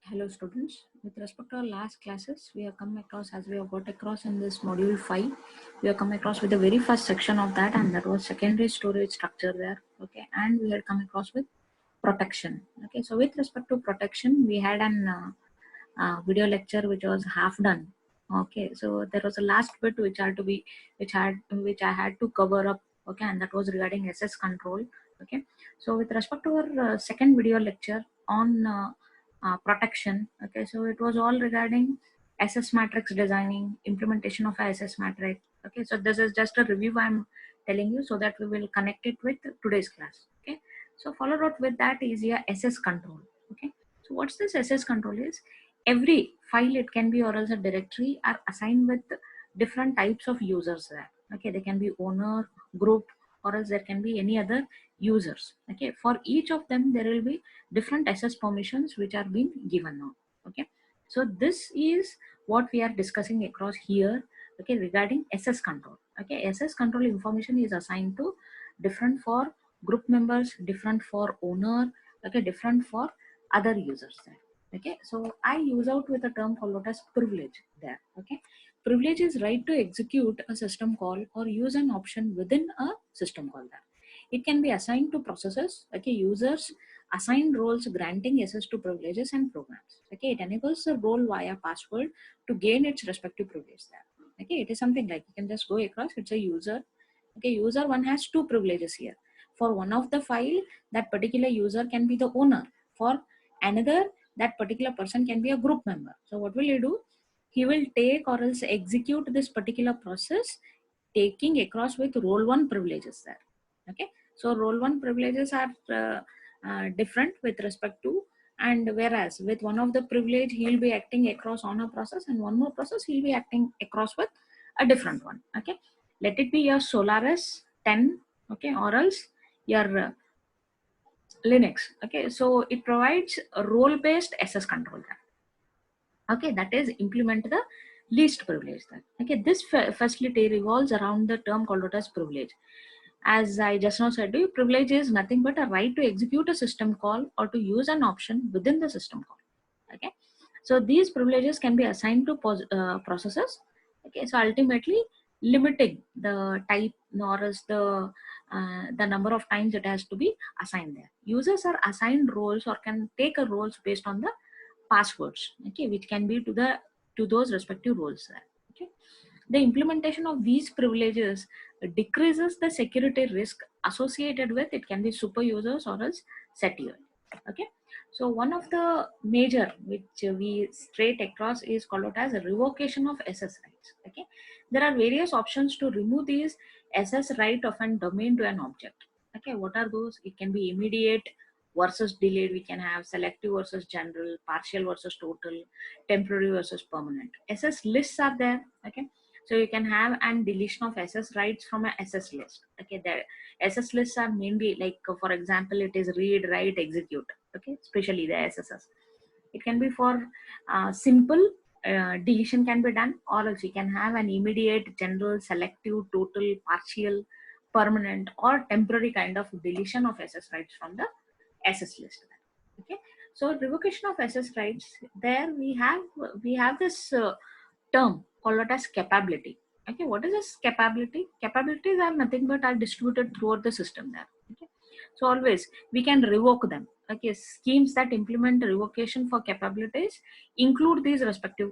Hello students, with respect to our last classes, we have come across, as we have got across in this module 5, we have come across with the very first section of that, and that was secondary storage structure there, okay, and we had come across with protection, okay. So with respect to protection, we had an video lecture which was half done, okay. So there was a last bit which had to be, which I had to cover up, okay, and that was regarding SS control, okay. So with respect to our second video lecture on protection, okay, so it was all regarding SS matrix designing, implementation of a SS matrix, okay. So this is just a review I'm telling you so that we will connect it with today's class, okay. So followed up with that is your SS control, okay. So what's this SS control is, every file, it can be or else a directory, are assigned with different types of users there, okay. They can be owner, group, or else there can be any other users, okay. For each of them there will be different SS permissions which are being given now, okay. So this is what we are discussing across here, okay, regarding SS control, okay. SS control information is assigned to different for group members, different for owner, okay, different for other users there, okay. So I use out with a term called as privilege there, okay. Privilege is right to execute a system call or use an option within a system call there. It can be assigned to processes, okay, users, assigned roles granting access to privileges and programs, okay. It enables the role via password to gain its respective privilege there, okay. It is something like, you can just go across, it's a user, okay. User one has two privileges here. For one of the file, that particular user can be the owner. For another, that particular person can be a group member. So what will he do? He will take or else execute this particular process, taking across with role one privileges there, okay. So role one privileges are different with respect to, and whereas with one of the privilege he'll be acting across on a process, and one more process he'll be acting across with a different one, okay. Let it be your Solaris 10, okay, or else your Linux, okay. So it provides a role based SS control there, okay. That is implement the least privilege there, okay. This facility revolves around the term called as privilege. As I just now said to you, privilege is nothing but a right to execute a system call or to use an option within the system call, okay. So these privileges can be assigned to processes, okay. So ultimately limiting the type or as the number of times it has to be assigned there. Users are assigned roles or can take a roles based on the passwords, okay, which can be to those respective roles there, okay. The implementation of these privileges decreases the security risk associated with it, can be super users or else set user, okay. So one of the major which we straight across is called out as a revocation of SS rights, okay. There are various options to remove these SS right of an domain to an object, okay. What are those? It can be immediate versus delayed, we can have selective versus general, partial versus total, temporary versus permanent. SS lists are there, okay. So you can have an deletion of SS rights from a SS list, okay. The SS lists are mainly like, for example, it is read, write, execute, okay, especially the SSS. It can be for simple deletion can be done, or else you can have an immediate, general, selective, total, partial, permanent, or temporary kind of deletion of SS rights from the SS list, okay. So revocation of SS rights, there we have this term called as capability, okay. What is this capability? Capabilities are nothing but are distributed throughout the system there, okay. So always we can revoke them, okay. Schemes that implement revocation for capabilities include these respective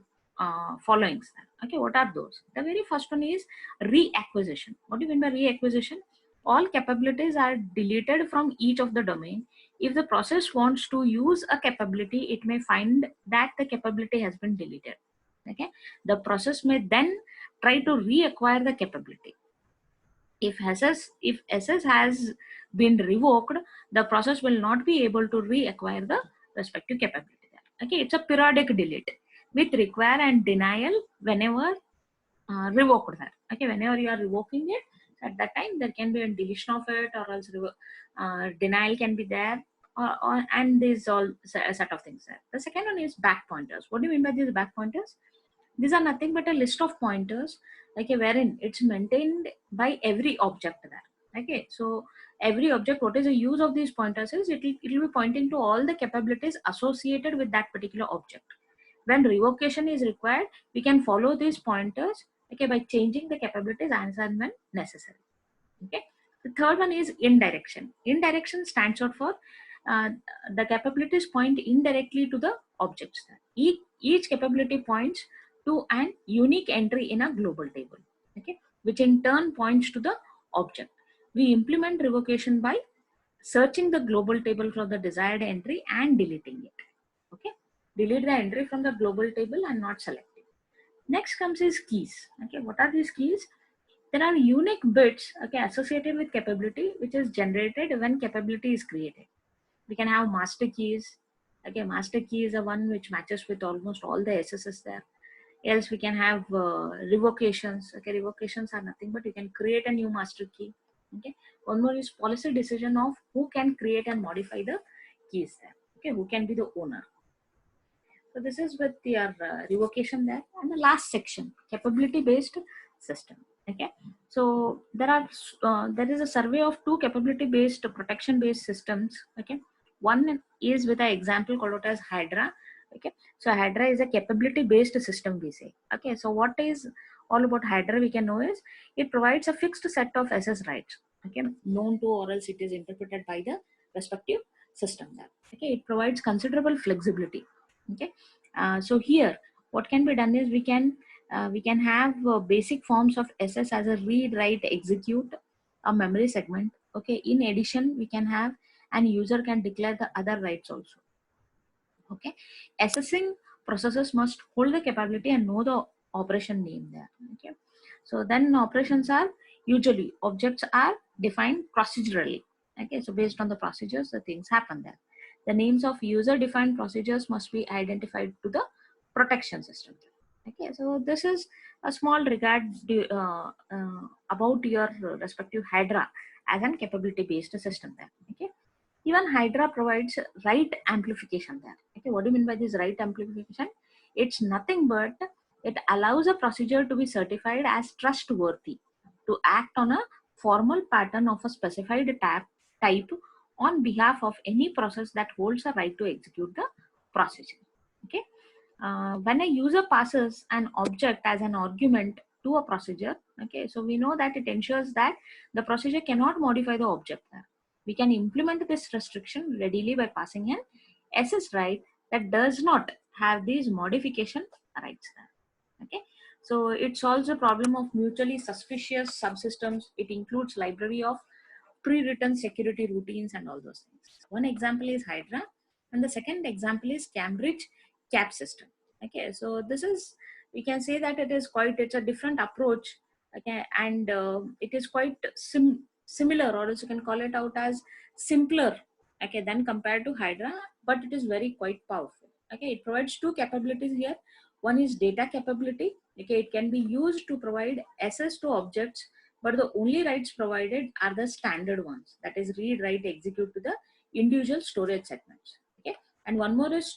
followings there, okay. What are those? The very first one is reacquisition. What do you mean by reacquisition? All capabilities are deleted from each of the domain. If the process wants to use a capability, it may find that the capability has been deleted, okay. The process may then try to reacquire the capability. If SS has been revoked, the process will not be able to reacquire the respective capability there, okay. It's a periodic delete with require and denial whenever revoked there, okay. Whenever you are revoking it, at that time there can be a deletion of it, or else denial can be there, and these all a set of things there. The second one is back pointers. What do you mean by these back pointers? These are nothing but a list of pointers, like wherein it's maintained by every object there, Okay, so every object, what is the use of these pointers is it will be pointing to all the capabilities associated with that particular object. When revocation is required, we can follow these pointers, okay, by changing the capabilities as and when necessary. Okay, the third one is indirection. Indirection stands out for uh, the capabilities point indirectly to the objects. Each capability points to an unique entry in a global table, okay, which in turn points to the object. We implement revocation by searching the global table for the desired entry and deleting it. Okay, delete the entry from the global table and not select it. Next comes is keys. Okay, what are these keys? There are unique bits, okay, associated with capability, which is generated when capability is created. We can have master keys. Okay, master key is the one which matches with almost all the SSS there. Else we can have revocations. Okay, revocations are nothing but you can create a new master key. Okay, one more is policy decision of who can create and modify the keys there. Okay, who can be the owner. So this is with your revocation there. And the last section, capability based system. Okay, so there is a survey of two capability based protection based systems. Okay, one is with an example called out as Hydra. Okay, so Hydra is a capability based system, we say. Okay, so what is all about Hydra we can know is it provides a fixed set of SS rights, okay, known to or else it is interpreted by the respective system there. Okay, it provides considerable flexibility. Okay, so here what can be done is we can have basic forms of SS as a read, write, execute, a memory segment. Okay, in addition we can have, and user can declare the other rights also. Okay, assessing processes must hold the capability and know the operation name there. Okay, so then operations are usually objects are defined procedurally. Okay, so based on the procedures the things happen there. The names of user defined procedures must be identified to the protection system. Okay, so this is a small regard about your respective Hydra as an capability based system there. Okay, even Hydra provides right amplification there. Okay, what do you mean by this right amplification? It's nothing but it allows a procedure to be certified as trustworthy to act on a formal pattern of a specified type on behalf of any process that holds a right to execute the procedure. Okay, when a user passes an object as an argument to a procedure, okay, so we know that it ensures that the procedure cannot modify the object there. We can implement this restriction readily by passing an SS right that does not have these modification rights there. Okay, so it solves the problem of mutually suspicious subsystems. It includes library of pre-written security routines and all those things. One example is Hydra, and the second example is Cambridge CAP system. Okay, so this is, we can say that it's a different approach. Okay, and it is quite similar, or else you can call it out as simpler. Okay, then compared to Hydra, but it is very quite powerful. Okay, it provides two capabilities here. One is data capability. Okay, it can be used to provide access to objects, but the only rights provided are the standard ones, that is read, write, execute to the individual storage segments. Okay, and one more is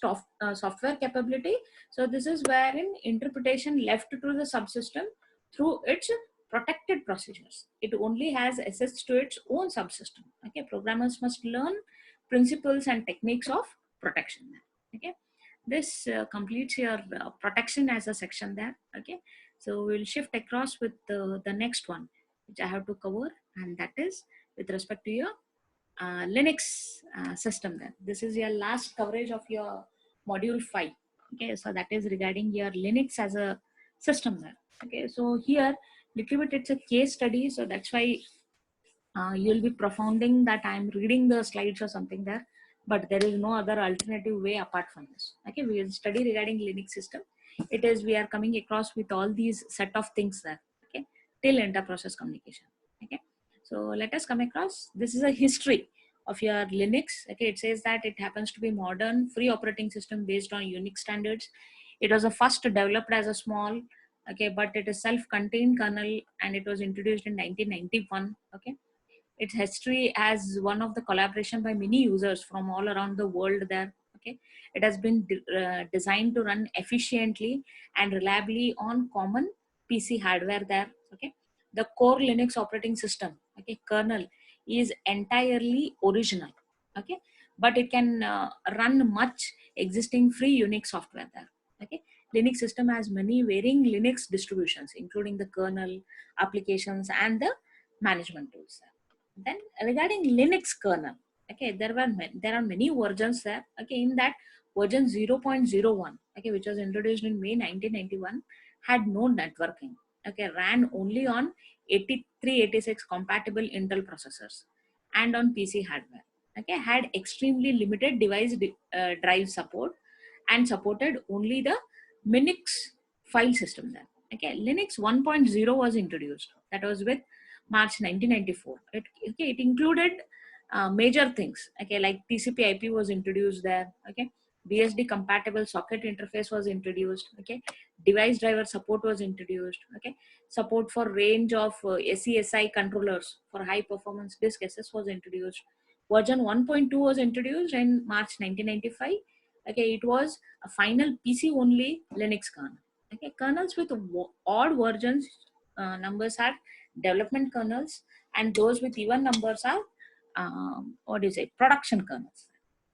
software capability. So this is wherein interpretation left to the subsystem through its protected procedures. It only has access to its own subsystem. Okay, programmers must learn principles and techniques of protection. Okay, this completes your protection as a section there. Okay, so we'll shift across with the next one which I have to cover, and that is with respect to your Linux system there. This is your last coverage of your module 5. Okay, so that is regarding your Linux as a system there. Okay, so here little bit it's a case study, so that's why you'll be profounding that I'm reading the slides or something there, but there is no other alternative way apart from this. Okay, we will study regarding Linux system. It is, we are coming across with all these set of things there. Okay, till inter-process communication. Okay, so let us come across, this is a history of your Linux. Okay, it says that it happens to be modern free operating system based on Unix standards. It was the first developed as a small, okay, but it is self-contained kernel, and it was introduced in 1991. Okay, its history as one of the collaboration by many users from all around the world there. Okay, it has been designed to run efficiently and reliably on common PC hardware there. Okay, the core Linux operating system, okay, kernel is entirely original, okay, but it can run much existing free Unix software there. Okay, Linux system has many varying Linux distributions, including the kernel, applications, and the management tools. Then regarding Linux kernel, okay, there are many versions there. Okay, in that version 0.01, okay, which was introduced in May 1991, had no networking. Okay, ran only on 8386 compatible Intel processors and on PC hardware. Okay, had extremely limited drive support and supported only the Minix file system there. Okay, Linux 1.0 was introduced. That was with March 1994. It included major things. Okay, like TCP/IP was introduced there. Okay, BSD compatible socket interface was introduced. Okay, device driver support was introduced. Okay, support for range of SESI controllers for high performance disk access was introduced. Version 1.2 was introduced in March 1995. Okay, it was a final PC only Linux kernel. Okay, kernels with odd versions numbers are development kernels, and those with even numbers are what do you say, production kernels.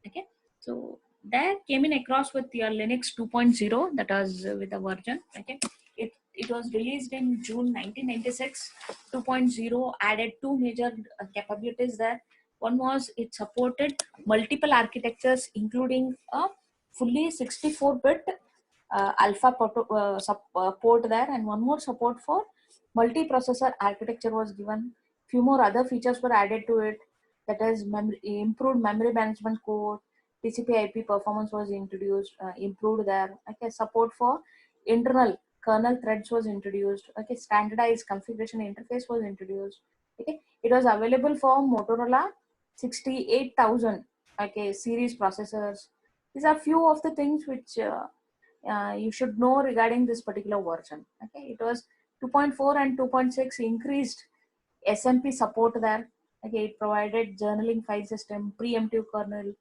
Okay, so that came in across with your Linux 2.0, that was with a version. Okay, it was released in June 1996. 2.0 added two major capabilities there. One was it supported multiple architectures, including a fully 64-bit alpha port there, and one more support for multi-processor architecture was given. Few more other features were added to it, that is improved memory management code, TCP/IP performance was introduced, improved there. Okay, support for internal kernel threads was introduced. Okay, standardized configuration interface was introduced. Okay, it was available for Motorola 68000 okay series processors. These are few of the things which you should know regarding this particular version. Okay, it was 2.4 and 2.6 increased SMP support there. Okay, it provided journaling file system, preemptive kernel.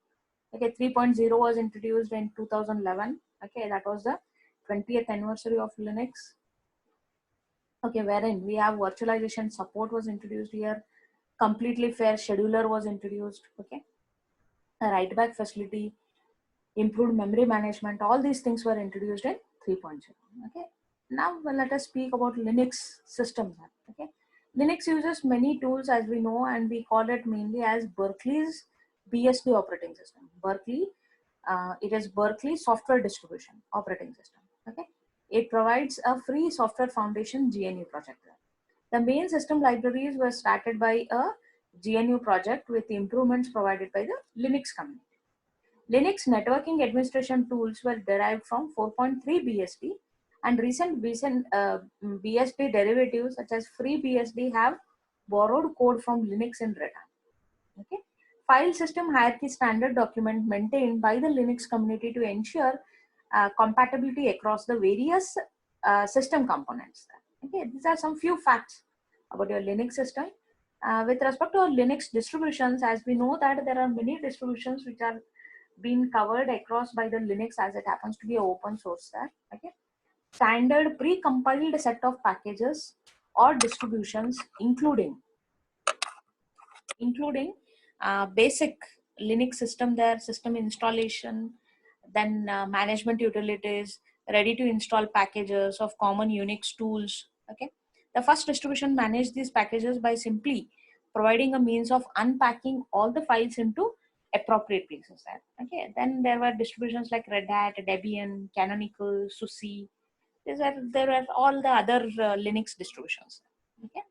Okay, 3.0 was introduced in 2011. Okay, that was the 20th anniversary of Linux. Okay, wherein we have virtualization support was introduced here. Completely fair scheduler was introduced. Okay, a write back facility, improved memory management, all these things were introduced in 3.0. Okay, now let us speak about Linux systems. Okay, Linux uses many tools, as we know, and we call it mainly as Berkeley's BSD operating system. It is Berkeley Software Distribution Operating System. Okay, it provides a free software foundation GNU project. The main system libraries were started by a GNU project with improvements provided by the Linux community. Linux networking administration tools were derived from 4.3 BSD, and recent BSD derivatives such as FreeBSD have borrowed code from Linux in return. Okay. File system hierarchy standard document maintained by the Linux community to ensure compatibility across the various system components. Okay, these are some few facts about your Linux system. With respect to our Linux distributions, as we know that there are many distributions which are being covered across by the Linux, as it happens to be open source there. Okay, standard pre-compiled set of packages or distributions, including basic Linux system there, system installation, then management utilities, ready to install packages of common Unix tools. Okay, the first distribution managed these packages by simply providing a means of unpacking all the files into appropriate places there. Okay, then there were distributions like Red Hat, Debian, Canonical, SUSE. There were all the other Linux distributions. Okay,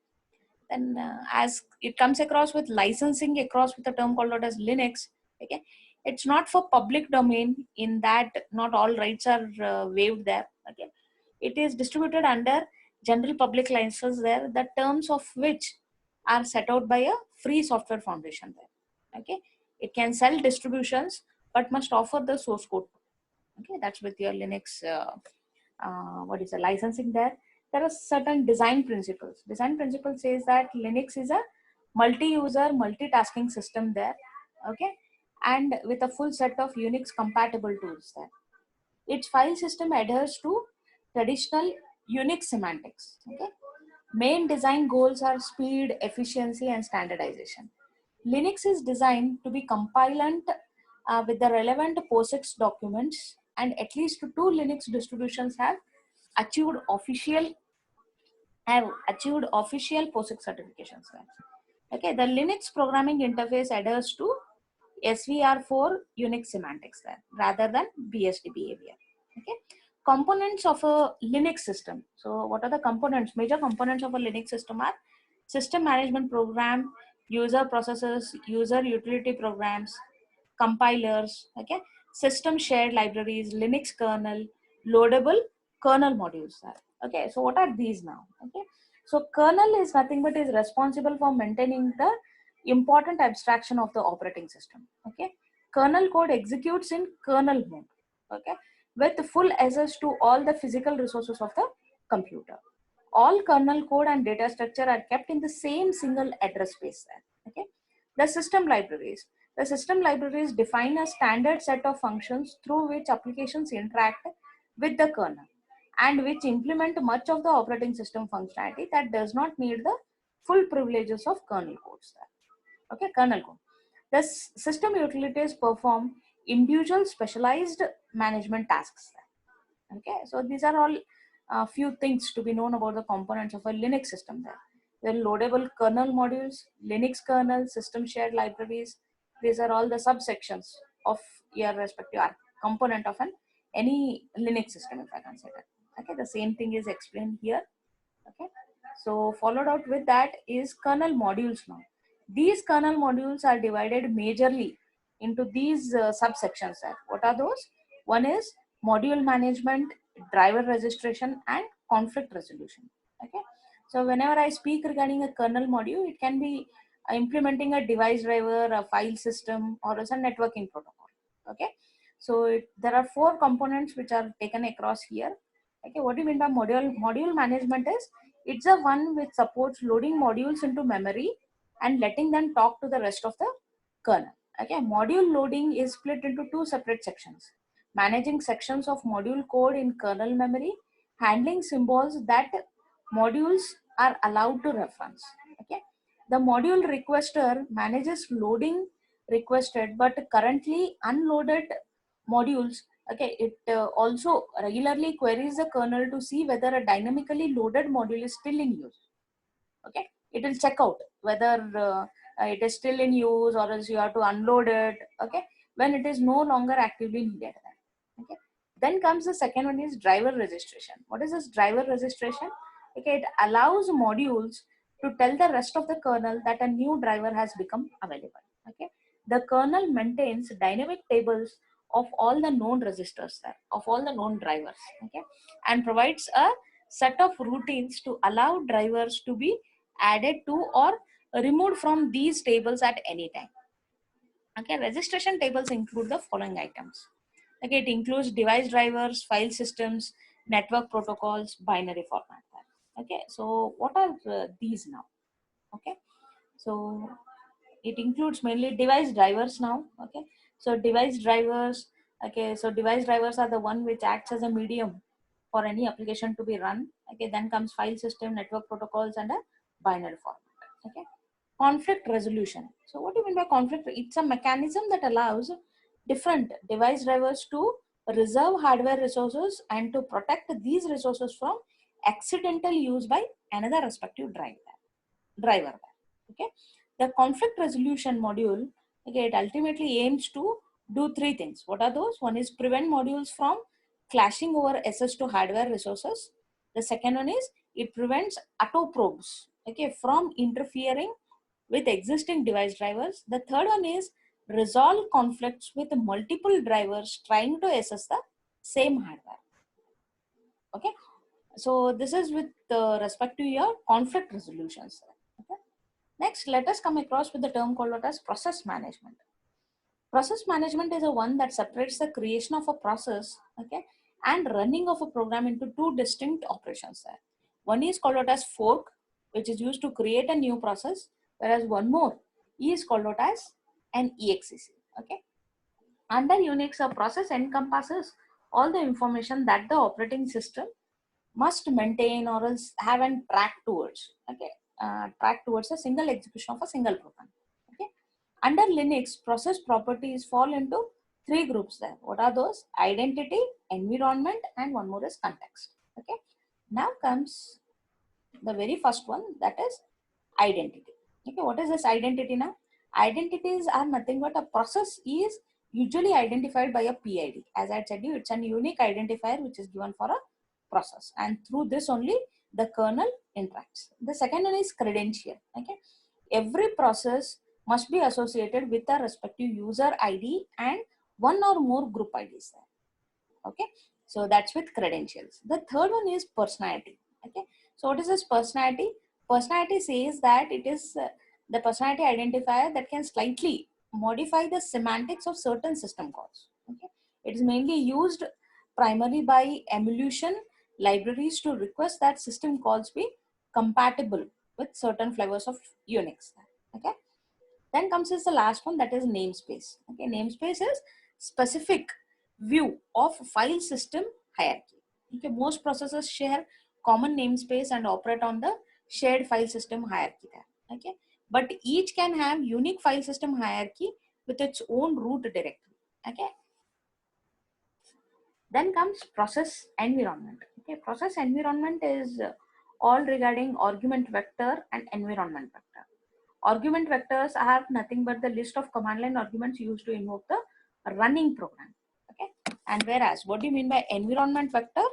then as it comes across with licensing across with a term called out as Linux. Okay, it's not for public domain, in that not all rights are waived there. Okay, it is distributed under general public license there, the terms of which are set out by a free software foundation there. Okay, it can sell distributions but must offer the source code. Okay, that's with your Linux what is the licensing there. There are certain design principles. Design principle says that Linux is a multi-user multitasking system there. Okay, and with a full set of Unix compatible tools there. Its file system adheres to traditional Unix semantics. Okay, main design goals are speed, efficiency, and standardization. Linux is designed to be compliant with the relevant POSIX documents, and at least two Linux distributions achieved official have achieved official POSIX certifications. Okay, the Linux programming interface adheres to SVR4 Unix semantics there, rather than BSD behavior. Okay, components of a Linux system. So, what are the components? Major components of a Linux system are system management program, user processes, user utility programs, compilers, okay, system shared libraries, Linux kernel, loadable kernel modules. Okay, so what are these now? Okay, so kernel is nothing but is responsible for maintaining the important abstraction of the operating system. Okay, kernel code executes in kernel mode. Okay, with full access to all the physical resources of the computer. All kernel code and data structure are kept in the same single address space. Okay, the system libraries. The system libraries define a standard set of functions through which applications interact with the kernel and which implement much of the operating system functionality that does not need the full privileges of kernel codes. Okay, kernel code. The system utilities perform individual specialized management tasks. Okay, so these are all few things to be known about the components of a Linux system there. The loadable kernel modules, Linux kernel, system shared libraries. These are all the subsections of your respective component of any Linux system, if I can say that. Okay, the same thing is explained here. Okay, so followed out with that is kernel modules now. These kernel modules are divided majorly into these subsections there. What are those? One is module management, driver registration, and conflict resolution. Okay, so whenever I speak regarding a kernel module, it can be implementing a device driver, a file system, or as a networking protocol. Okay, so there are four components which are taken across here. Okay, what do you mean by module management is it's the one which supports loading modules into memory and letting them talk to the rest of the kernel. Okay, module loading is split into two separate sections. Managing sections of module code in kernel memory, handling symbols that modules are allowed to reference. Okay, the module requester manages loading requested but currently unloaded modules. Okay, it also regularly queries the kernel to see whether a dynamically loaded module is still in use. Okay, it will check out whether it is still in use or else you have to unload it. Okay, when it is no longer actively needed. Okay, then comes the second one is driver registration. What is this driver registration? Okay, it allows modules to tell the rest of the kernel that a new driver has become available. Okay, the kernel maintains dynamic tables of all the known registers there, of all the known drivers. Okay, and provides a set of routines to allow drivers to be added to or removed from these tables at any time. Okay, registration tables include the following items. Okay, it includes device drivers, file systems, network protocols, binary format. Okay, so what are these now? Okay, so it includes mainly device drivers now. Okay, so device drivers. Okay, so device drivers are the one which acts as a medium for any application to be run. Okay, then comes file system, network protocols, and a binary format. Okay, conflict resolution. So what do you mean by conflict? It's a mechanism that allows different device drivers to reserve hardware resources and to protect these resources from accidental use by another respective driver. Okay, the conflict resolution module, okay, it ultimately aims to do three things. What are those? One is prevent modules from clashing over access to hardware resources. The second one is it prevents auto probes, okay, from interfering with existing device drivers. The third one is resolve conflicts with multiple drivers trying to access the same hardware. Okay, so this is with respect to your conflict resolutions. Okay. Next, let us come across with the term called as process management. Process management is a one that separates the creation of a process, okay, and running of a program into two distinct operations there. One is called out as fork, which is used to create a new process, whereas one more is called out as an EXEC. Okay. Under Unix, a process encompasses all the information that the operating system must maintain or else have and track towards. Okay, track towards a single execution of a single program. Okay, Under Linux, process properties fall into three groups there. What are those? Identity, environment, and one more is context. Okay. Now comes the very first one, that is identity. Okay, what is this identity now? Identities are nothing but a process is usually identified by a PID. As I said you, it's a unique identifier which is given for a process, and through this only the kernel interacts. The second one is credential. Okay, every process must be associated with a respective user ID and one or more group IDs there. Okay, so that's with credentials. The third one is personality. Okay, so what is this personality? Personality says that it is the personality identifier that can slightly modify the semantics of certain system calls. Okay, it is mainly used primarily by emulation libraries to request that system calls be compatible with certain flavors of Unix. Okay, then comes is the last one, that is namespace. Okay, namespace is specific view of file system hierarchy. Okay, most processors share common namespace and operate on the shared file system hierarchy there. Okay, but each can have unique file system hierarchy with its own root directory. Okay, then comes process environment. Okay, process environment is all regarding argument vector and environment vector. Argument vectors are nothing but the list of command line arguments used to invoke the running program. Okay, and whereas what do you mean by environment vector?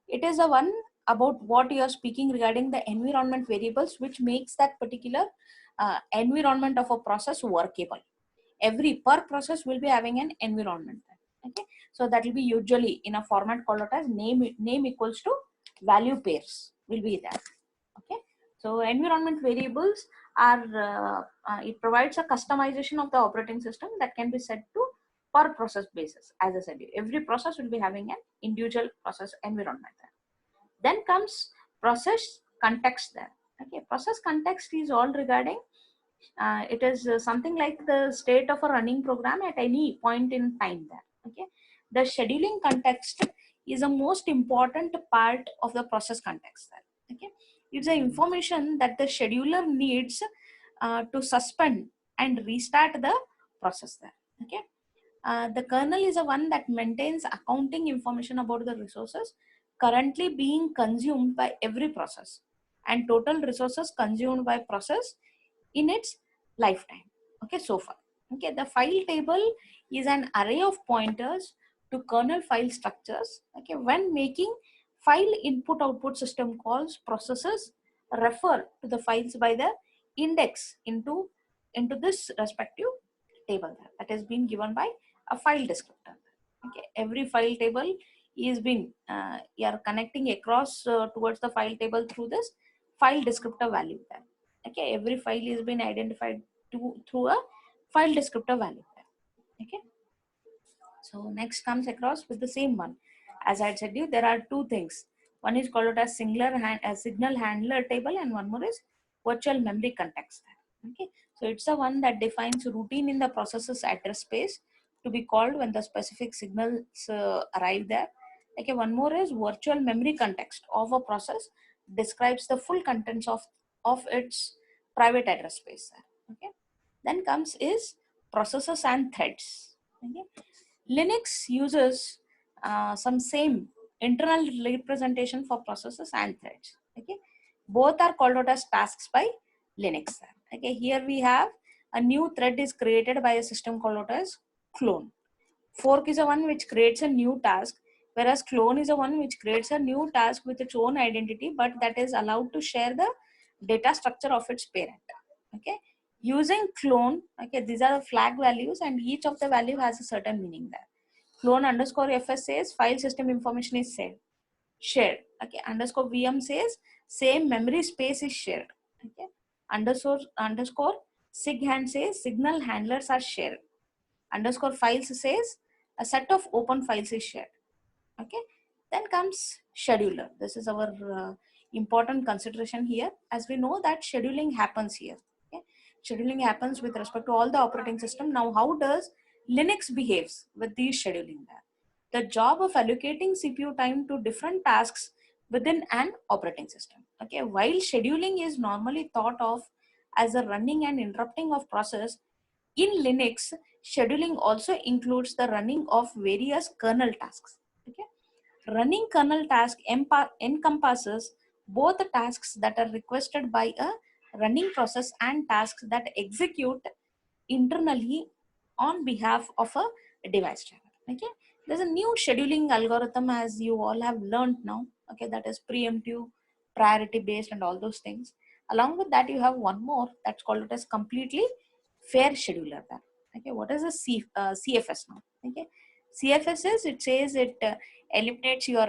It is the one about what you are speaking regarding the environment variables which makes that particular environment of a process workable. Every per process will be having an environment. Okay, so that will be usually in a format called as name equals to value pairs will be there. Okay, so environment variables are it provides a customization of the operating system that can be set to per process basis. As I said, every process will be having an individual process environment there. Then comes process context there. Okay, process context is all regarding it is something like the state of a running program at any point in time there. Okay, the scheduling context is the most important part of the process context there. Okay, it's the information that the scheduler needs to suspend and restart the process there. Okay, the kernel is the one that maintains accounting information about the resources currently being consumed by every process and total resources consumed by process in its lifetime. Okay, so far. Okay, the file table is an array of pointers to kernel file structures. Okay, when making file input output system calls, processes refer to the files by the index into this respective table that has been given by a file descriptor. Okay, every file table is being you are connecting across towards the file table through this file descriptor value there. Okay, every file is been identified through a file descriptor value there. Okay, so next comes across with the same one. As I said you, there are two things. One is called as signal handler table, and one more is virtual memory context. Okay, so it's the one that defines routine in the processor's address space to be called when the specific signals arrive there. Okay, one more is virtual memory context of a process describes the full contents of its private address space. Okay, then comes is processors and threads. Okay, Linux uses some same internal representation for processes and threads. Okay, both are called out as tasks by Linux. Okay, here we have a new thread is created by a system called out as clone. Fork is the one which creates a new task, whereas clone is the one which creates a new task with its own identity, but that is allowed to share the data structure of its parent. Okay, using clone. Okay, these are the flag values, and each of the value has a certain meaning there. Clone underscore fs says file system information is shared. Okay, underscore vm says same memory space is shared. Okay, underscore sighand says signal handlers are shared. Underscore files says a set of open files is shared. Okay, then comes scheduler. This is our important consideration here, as we know that scheduling happens here. Okay, scheduling happens with respect to all the operating system. Now how does Linux behaves with these scheduling there? The job of allocating CPU time to different tasks within an operating system. Okay, while scheduling is normally thought of as the running and interrupting of process, In Linux, scheduling also includes the running of various kernel tasks. Okay? Running kernel task encompasses both the tasks that are requested by a running process and tasks that execute internally on behalf of a device driver. Okay, there's a new scheduling algorithm, as you all have learned now. Okay, that is preemptive, priority based, and all those things. Along with that, you have one more that's called it as completely fair scheduler. There. Okay, what is a CFS now? Okay, CFS is, it says it eliminates your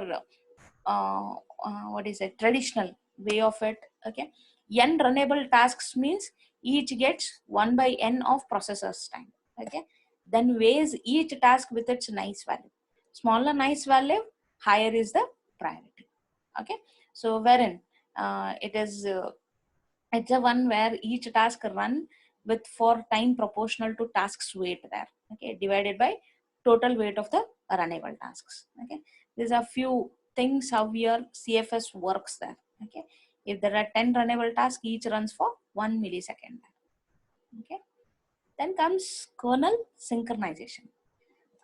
what is it, traditional way of it. Okay, n runnable tasks means each gets 1 by n of processors time. Okay, then weighs each task with its nice value. Smaller nice value, higher is the priority. Okay, so wherein it is it's a one where each task run with for time proportional to tasks weight there. Okay, divided by total weight of the runnable tasks. Okay, these are few things how your CFS works there. Okay, if there are 10 runnable tasks, each runs for 1 millisecond. Okay, then comes kernel synchronization.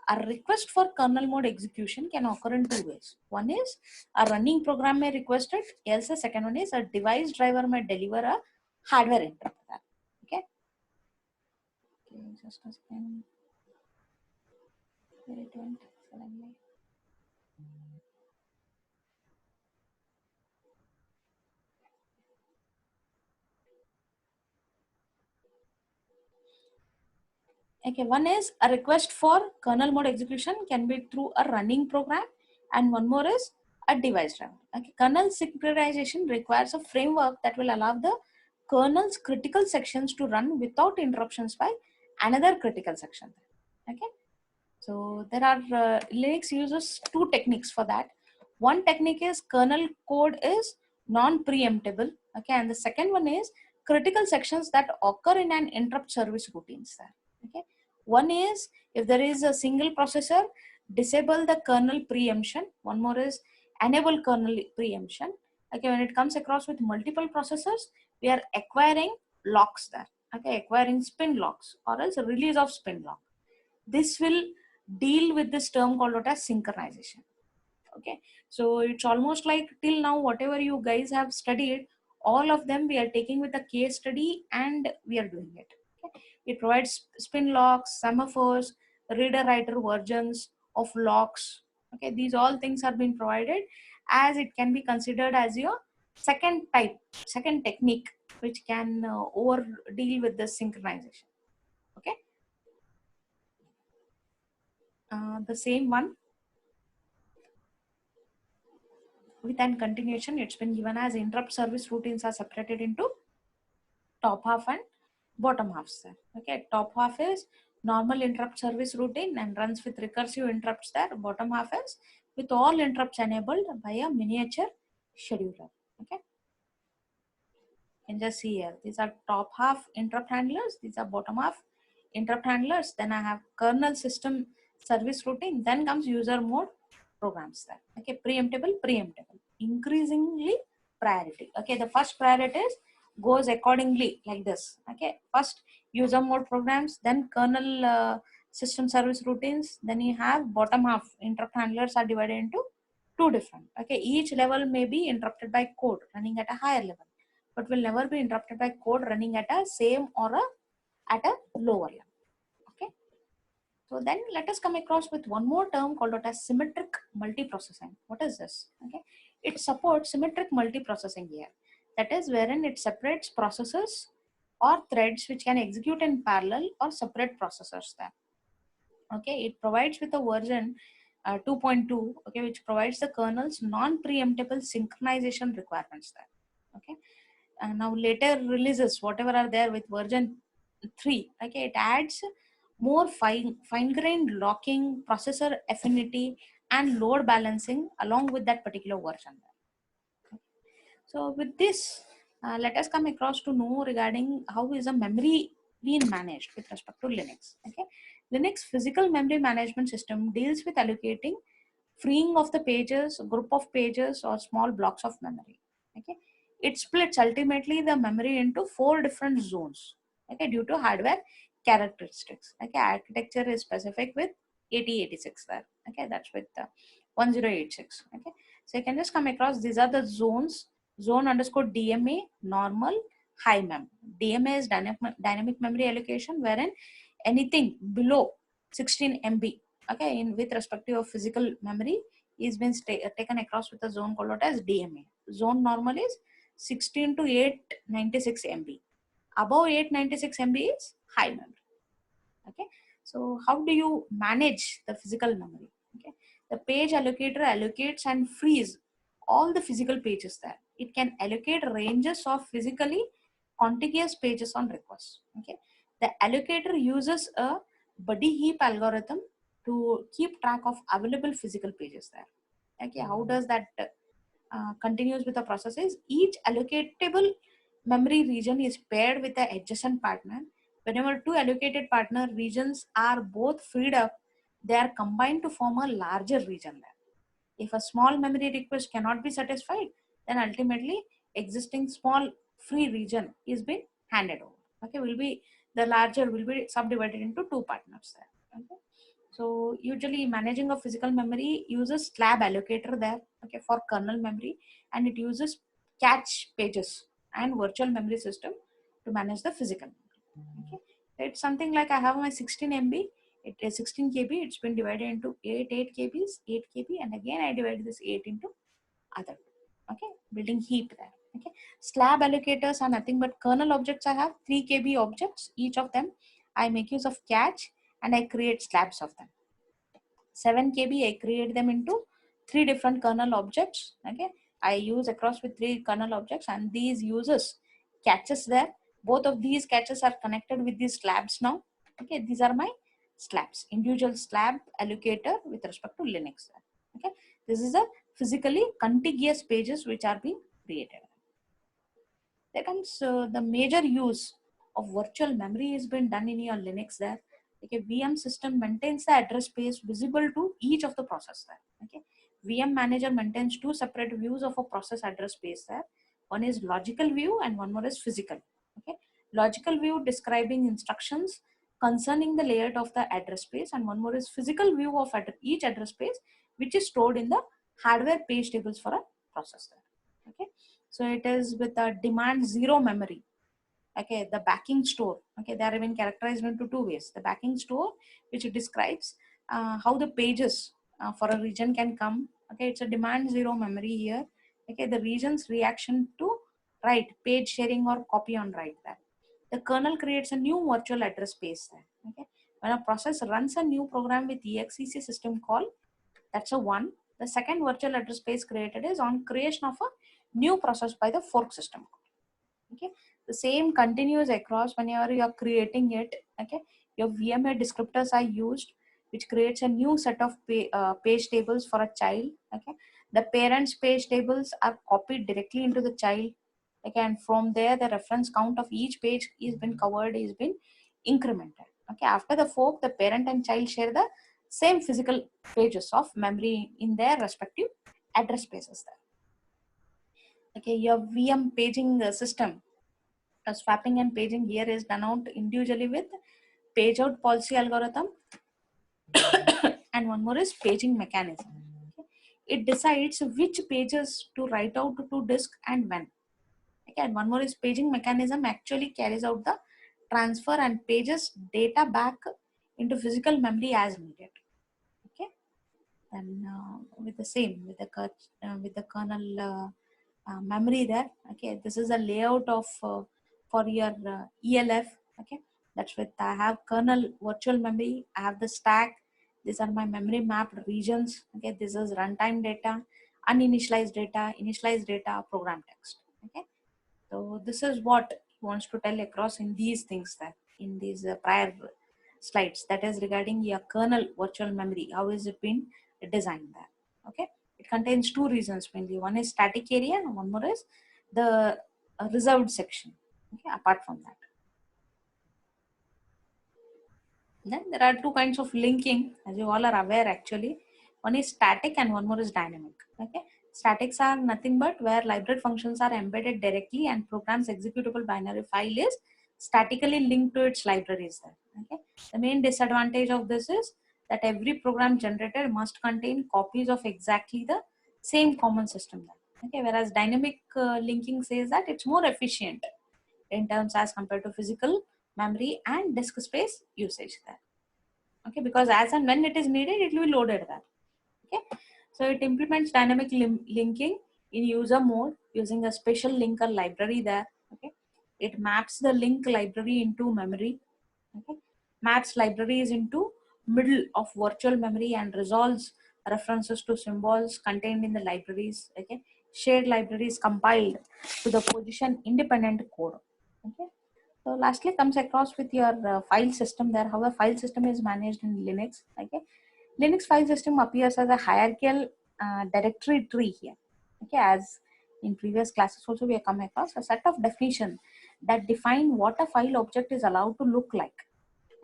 A request for kernel mode execution can occur in two ways. One is a running program may request it, else the second one is a device driver may deliver a hardware interrupt. Okay, okay, just a second. Where it went suddenly. Okay, one is a request for kernel mode execution can be through a running program, and one more is a device driver. Okay, kernel synchronization requires a framework that will allow the kernel's critical sections to run without interruptions by another critical section. Okay, so there are Linux uses two techniques for that. One technique is kernel code is non-preemptible. Okay, and the second one is critical sections that occur in an interrupt service routines there. Okay, one is if there is a single processor, disable the kernel preemption. One more is enable kernel preemption. Okay, when it comes across with multiple processors, we are acquiring locks there. Okay, acquiring spin locks or else a release of spin lock. This will deal with this term called as synchronization. Okay, so it's almost like till now whatever you guys have studied, all of them we are taking with a case study and we are doing it. Okay? It provides spin locks, semaphores, reader writer versions of locks. Okay, these all things are being provided, as it can be considered as your second type, second technique which can over deal with the synchronization. Okay, the same one with an continuation, it's been given as interrupt service routines are separated into top half and bottom half, sir. Okay, top half is normal interrupt service routine and runs with recursive interrupts there. Bottom half is with all interrupts enabled by a miniature scheduler. Okay, you can just see here, these are top half interrupt handlers, these are bottom half interrupt handlers. Then I have kernel system service routine, then comes user mode programs there. Okay, preemptible, increasingly priority. Okay, the first priority is goes accordingly like this. Okay, first user mode programs, then kernel system service routines, then you have bottom half interrupt handlers are divided into two different. Okay, each level may be interrupted by code running at a higher level, but will never be interrupted by code running at a same or at a lower level. Okay, so then let us come across with one more term called as symmetric multiprocessing. What is this? Okay, it supports symmetric multiprocessing here. That is wherein it separates processes or threads which can execute in parallel or separate processors there. Okay, it provides with a version 2.2, okay, which provides the kernel's non-preemptible synchronization requirements there. Okay, and now later releases whatever are there with version 3, okay, it adds more fine-grained locking, processor affinity, and load balancing along with that particular version. So with this, let us come across to know regarding how is a memory being managed with respect to Linux. Okay, Linux physical memory management system deals with allocating, freeing of the pages, group of pages, or small blocks of memory. Okay, it splits ultimately the memory into 4 different zones. Okay, due to hardware characteristics. Okay, architecture is specific with 8086 there. Okay, that's with 1086. Okay, so you can just come across these are the zones. Zone underscore DMA normal high mem. DMA is dynamic memory allocation, wherein anything below 16 MB, okay, in with respect to your physical memory is been taken across with a zone called out as DMA. Zone normal is 16 to 896 MB. Above 896 MB is high memory. Okay, so how do you manage the physical memory? Okay, the page allocator allocates and frees all the physical pages there. It can allocate ranges of physically contiguous pages on request. Okay, the allocator uses a buddy heap algorithm to keep track of available physical pages there. Okay, how does that continues with the process is each allocatable memory region is paired with the adjacent partner. Whenever two allocated partner regions are both freed up, they are combined to form a larger region there. If a small memory request cannot be satisfied, then ultimately existing small free region is being handed over. Okay, will be the larger will be subdivided into two partners there. Okay, so usually managing a physical memory uses slab allocator there, okay, for kernel memory, and it uses cache pages and virtual memory system to manage the physical memory. Okay, it's something like I have my 16 MB, it is 16 KB, it's been divided into 8 KBs, 8 KB, and again I divide this 8 into other. Okay, building heap there. Okay, slab allocators are nothing but kernel objects. I have 3 KB objects, each of them I make use of cache and I create slabs of them. 7 KB I create them into 3 different kernel objects. Okay, I use across with 3 kernel objects, and these uses caches there. Both of these caches are connected with these slabs now. Okay, these are my slabs, individual slab allocator with respect to Linux there. Okay, this is a physically contiguous pages which are being created. There comes the major use of virtual memory has been done in your Linux there. Okay, VM system maintains the address space visible to each of the process there. Okay, VM manager maintains two separate views of a process address space there. One is logical view and one more is physical. Okay, logical view describing instructions concerning the layout of the address space, and one more is physical view of each address space, which is stored in the hardware page tables for a process there. Okay, so it is with a demand zero memory. Okay, the backing store. Okay, they are even characterized into two ways. The backing store, which describes how the pages for a region can come. Okay, it's a demand zero memory here. Okay, the region's reaction to write, page sharing or copy on write there. The kernel creates a new virtual address space there. Okay, when a process runs a new program with exec system call, that's a one. The second virtual address space created is on creation of a new process by the fork system. Okay, the same continues across whenever you are creating it. Okay, your VMA descriptors are used, which creates a new set of page tables for a child. Okay, the parents page tables are copied directly into the child. Okay, and from there the reference count of each page is been covered, is been incremented. Okay, after the fork, the parent and child share the same physical pages of memory in their respective address spaces there. Okay, your VM paging system, swapping and paging here is done out individually with page out policy algorithm and one more is paging mechanism. Okay, it decides which pages to write out to disk and when. Okay, and one more is paging mechanism actually carries out the transfer and pages data back into physical memory as needed. Okay, and with the same with the kernel memory there. Okay, this is a layout of for your ELF. Okay, that's with I have kernel virtual memory, I have the stack, these are my memory mapped regions. Okay, this is runtime data, uninitialized data, initialized data, program text. Okay, so this is what he wants to tell across in these things that in these prior slides, that is regarding your kernel virtual memory, how is it been designed there. Okay, it contains two reasons mainly. One is static area and one more is the reserved section. Okay, apart from that, then there are two kinds of linking, as you all are aware actually. One is static and one more is dynamic. Okay, statics are nothing but where library functions are embedded directly and programs executable binary file is statically linked to its libraries there. Okay, the main disadvantage of this is that every program generated must contain copies of exactly the same common system there. Okay, whereas dynamic linking says that it's more efficient in terms as compared to physical memory and disk space usage there. Okay, because as and when it is needed, it will be loaded there. Okay, so it implements dynamic linking in user mode using a special linker library there. Okay, it maps the link library into memory. Okay, maps libraries into middle of virtual memory and resolves references to symbols contained in the libraries. Okay, shared libraries compiled to the position independent code. Okay, so lastly comes across with your file system there. How a file system is managed in Linux. Okay, Linux file system appears as a hierarchical directory tree here. Okay, as in previous classes also we have come across a set of definition that define what a file object is allowed to look like.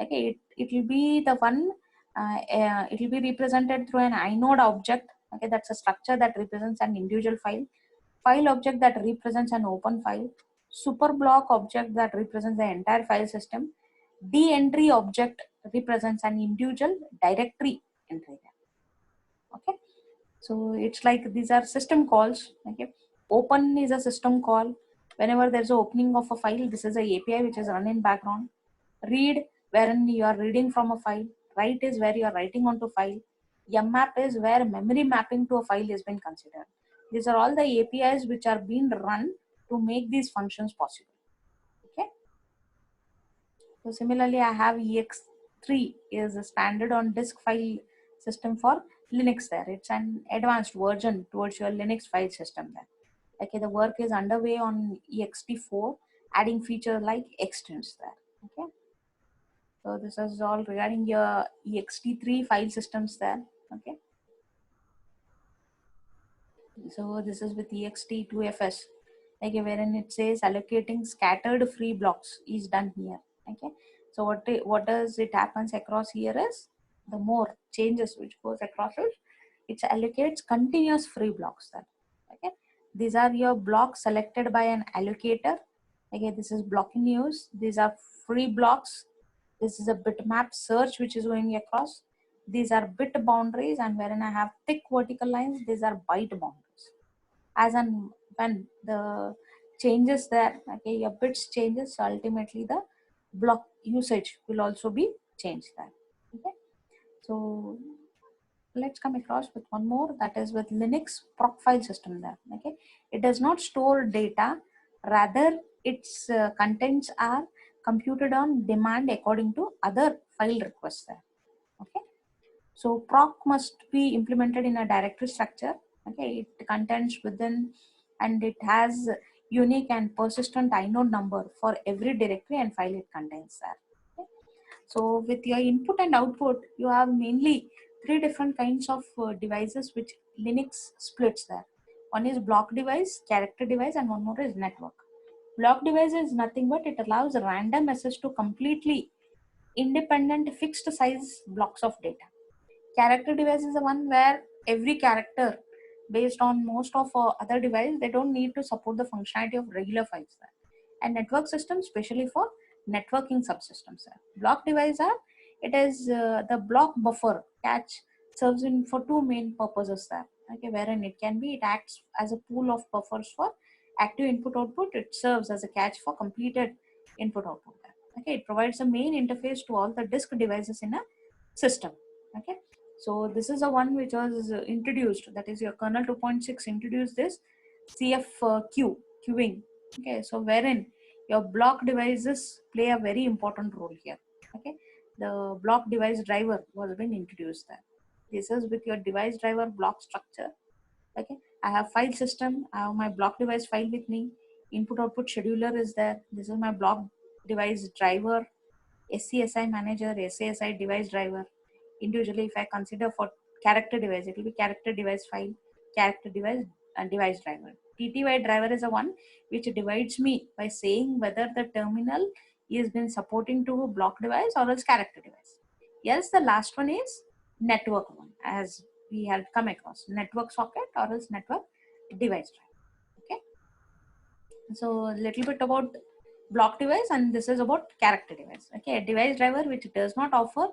Okay, it will be the one, it will be represented through an inode object. Okay, that's a structure that represents an individual file. File object that represents an open file. Super block object that represents the entire file system. D-entry object represents an individual directory entry. Okay, so it's like these are system calls. Okay, open is a system call. Whenever there's an opening of a file, this is a API which is run in background. Read, wherein you are reading from a file. Write is where you are writing onto file. mmap is where memory mapping to a file has been considered. These are all the APIs which are being run to make these functions possible. Okay, so similarly I have ex3 is a standard on disk file system for Linux there. It's an advanced version towards your Linux file system there. Okay, the work is underway on ext4, adding features like extends there. Okay, so this is all regarding your ext3 file systems there. Okay, so this is with ext2fs. Okay, wherein it says allocating scattered free blocks is done here. Okay, so what does it happens across here is the more changes which goes across it allocates continuous free blocks there. Okay, these are your blocks selected by an allocator. Okay, this is block in use. These are free blocks. This is a bitmap search which is going across. These are bit boundaries, and wherein I have thick vertical lines, these are byte boundaries. As and when the changes there, okay, your bits changes, so ultimately the block usage will also be changed there. Okay, so let's come across with one more, that is with Linux proc file system there. Okay, it does not store data, rather its contents are computed on demand according to other file requests there. Okay, so proc must be implemented in a directory structure. Okay, it contains within, and it has unique and persistent inode number for every directory and file it contains there. Okay. So with your input and output, you have mainly three different kinds of devices which Linux splits there. One is block device, character device, and one more is network. Block device is nothing but it allows random access to completely independent fixed size blocks of data. Character device is the one where every character based on most of other device, they don't need to support the functionality of regular files there. And network systems especially for networking subsystems there. Block device are, it is the block buffer catch serves in for two main purposes there. Okay, wherein it can be, it acts as a pool of buffers for active input output. It serves as a cache for completed input output there. Okay, it provides a main interface to all the disk devices in a system. Okay, so this is the one which was introduced, that is your kernel 2.6 introduced this CFQ queuing. Okay, so wherein your block devices play a very important role here. Okay, the block device driver was been introduced there. This is with your device driver block structure. Okay, I have file system, I have my block device file with me, input output scheduler is there. This is my block device driver, SCSI manager, SCSI device driver. Individually, if I consider for character device, it will be character device file, character device, and device driver. TTY driver is the one which divides me by saying whether the terminal is been supporting to a block device or else character device. Yes, the last one is network one, as we have come across network socket or else network device driver. Okay, so a little bit about block device, and this is about character device. Okay, a device driver which does not offer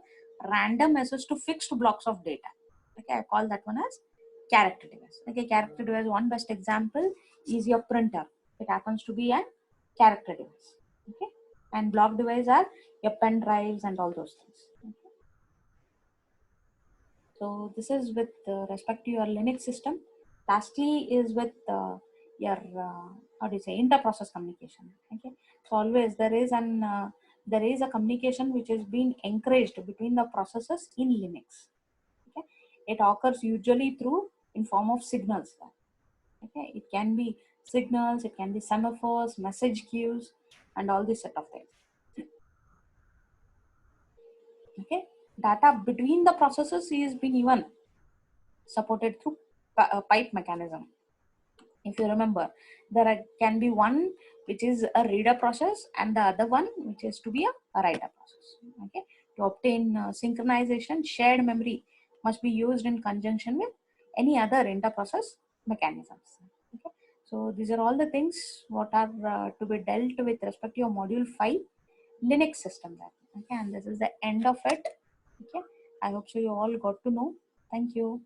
random access to fixed blocks of data. Okay, I call that one as character device. Okay, character device, one best example is your printer. It happens to be a character device. Okay, and block device are your pen drives and all those things. Okay. So this is with respect to your Linux system. Lastly is with your how do you say, inter-process communication. Okay, so always there is a communication which is being encouraged between the processes in Linux. Okay, it occurs usually through in form of signals. Okay, it can be signals, it can be semaphores, message queues, and all this set of things. Okay, data between the processes is being even supported through pipe mechanism. If you remember, can be one which is a reader process and the other one which is to be a writer process. Okay, to obtain synchronization, shared memory must be used in conjunction with any other inter-process mechanisms. Okay, so these are all the things what are to be dealt with respect to your module 5 Linux system there. Okay, and this is the end of it. Okay, I hope so you all got to know. Thank you.